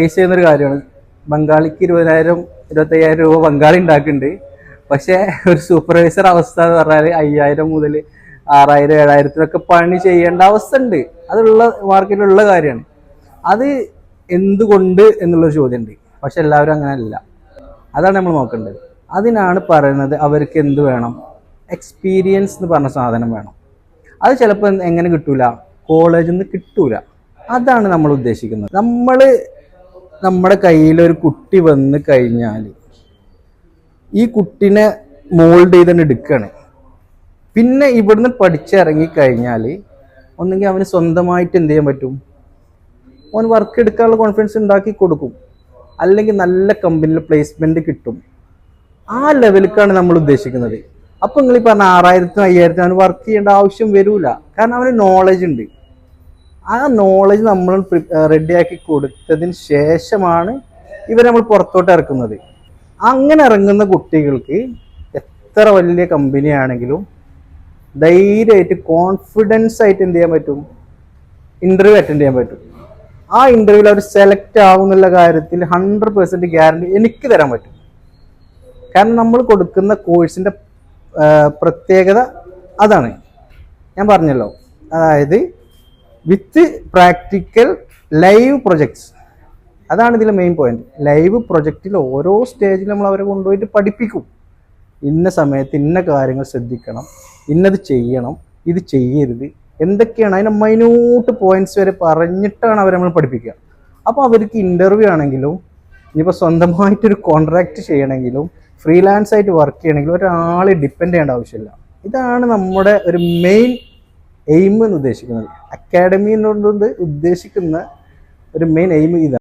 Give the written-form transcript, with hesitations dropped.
Face ചെയ്യുന്നൊരു കാര്യമാണ്. ബംഗാളിക്ക് 20,000 25,000 രൂപ ബംഗാളി ഉണ്ടാക്കുന്നുണ്ട്. പക്ഷേ ഒരു സൂപ്പർവൈസർ അവസ്ഥ എന്ന് പറഞ്ഞാൽ 5,000 മുതൽ 6,000 7,000 പണി ചെയ്യേണ്ട അവസ്ഥ ഉണ്ട്. അതുള്ള മാർക്കറ്റിലുള്ള കാര്യമാണ്. അത് എന്തുകൊണ്ട് എന്നുള്ളൊരു ചോദ്യമുണ്ട്. പക്ഷെ എല്ലാവരും അങ്ങനെയല്ല. അതാണ് നമ്മൾ നോക്കേണ്ടത്. അതിനാണ് പറയുന്നത് അവർക്ക് എന്ത് വേണം, എക്സ്പീരിയൻസ് എന്ന് പറഞ്ഞ സാധനം വേണം. അത് ചിലപ്പോൾ എങ്ങനെ കിട്ടൂല, കോളേജിൽ നിന്ന് കിട്ടൂല. അതാണ് നമ്മൾ ഉദ്ദേശിക്കുന്നത്. നമ്മുടെ കയ്യിലൊരു കുട്ടി വന്ന് കഴിഞ്ഞാൽ ഈ കുട്ടിനെ മോൾഡ് ചെയ്തിട്ട് എടുക്കുകയാണ്. പിന്നെ ഇവിടുന്ന് പഠിച്ചിറങ്ങി കഴിഞ്ഞാൽ ഒന്നെങ്കിൽ അവന് സ്വന്തമായിട്ട് എന്ത് ചെയ്യാൻ പറ്റും, അവൻ വർക്ക് എടുക്കാനുള്ള കോൺഫിഡൻസ് ഉണ്ടാക്കി കൊടുക്കും, അല്ലെങ്കിൽ നല്ല കമ്പനിയിൽ പ്ലേസ്മെന്റ് കിട്ടും. ആ ലെവലിലേക്കാണ് നമ്മൾ ഉദ്ദേശിക്കുന്നത്. അപ്പൊ നിങ്ങൾ ഈ പറഞ്ഞ 6,000 5,000 അവന് വർക്ക് ചെയ്യേണ്ട ആവശ്യം വരൂല. കാരണം അവന് നോളജ് ഉണ്ട്. ആ നോളജ് നമ്മൾ റെഡിയാക്കി കൊടുത്തതിന് ശേഷമാണ് ഇവരെ നമ്മൾ പുറത്തോട്ട് ഇറക്കുന്നത്. അങ്ങനെ ഇറങ്ങുന്ന കുട്ടികൾക്ക് എത്ര വലിയ കമ്പനി ആണെങ്കിലും ധൈര്യമായിട്ട് കോൺഫിഡൻസ് ആയിട്ട് എന്ത് ചെയ്യാൻ പറ്റും, ഇന്റർവ്യൂ അറ്റൻഡ് ചെയ്യാൻ പറ്റും. ആ ഇന്റർവ്യൂവിൽ അവർ സെലക്ട് ആവും എന്നുള്ള കാര്യത്തിൽ 100% ഗ്യാരണ്ടി എനിക്ക് തരാൻ പറ്റും. കാരണം നമ്മൾ കൊടുക്കുന്ന കോഴ്സിന്റെ പ്രത്യേകത അതാണ്. ഞാൻ പറഞ്ഞല്ലോ, അതായത് വിത്ത് പ്രാക്ടിക്കൽ ലൈവ് പ്രൊജക്ട്സ്. അതാണ് ഇതിലെ മെയിൻ പോയിന്റ്. ലൈവ് പ്രൊജക്റ്റിൽ ഓരോ സ്റ്റേജിൽ നമ്മൾ അവരെ കൊണ്ടുപോയിട്ട് പഠിപ്പിക്കും. ഇന്ന സമയത്ത് ഇന്ന കാര്യങ്ങൾ ശ്രദ്ധിക്കണം, ഇന്നത് ചെയ്യണം, ഇത് ചെയ്യരുത്, എന്തൊക്കെയാണ് അതിൻ്റെ മൈന്യൂട്ട് പോയിന്റ്സ് വരെ പറഞ്ഞിട്ടാണ് അവരെ നമ്മൾ പഠിപ്പിക്കുക. അപ്പോൾ അവർക്ക് ഇൻ്റർവ്യൂ ആണെങ്കിലും ഇനിയിപ്പോൾ സ്വന്തമായിട്ടൊരു കോൺട്രാക്റ്റ് ചെയ്യണമെങ്കിലും ഫ്രീലാൻസ് ആയിട്ട് വർക്ക് ചെയ്യണമെങ്കിലും ഒരാളെ ഡിപ്പെൻഡ് ചെയ്യേണ്ട ആവശ്യമില്ല. ഇതാണ് നമ്മുടെ ഒരു മെയിൻ എയിം എന്ന് ഉദ്ദേശിക്കുന്നത്. അക്കാഡമി എന്നുകൊണ്ട് ഉദ്ദേശിക്കുന്ന ഒരു മെയിൻ എയിം ഇതാണ്.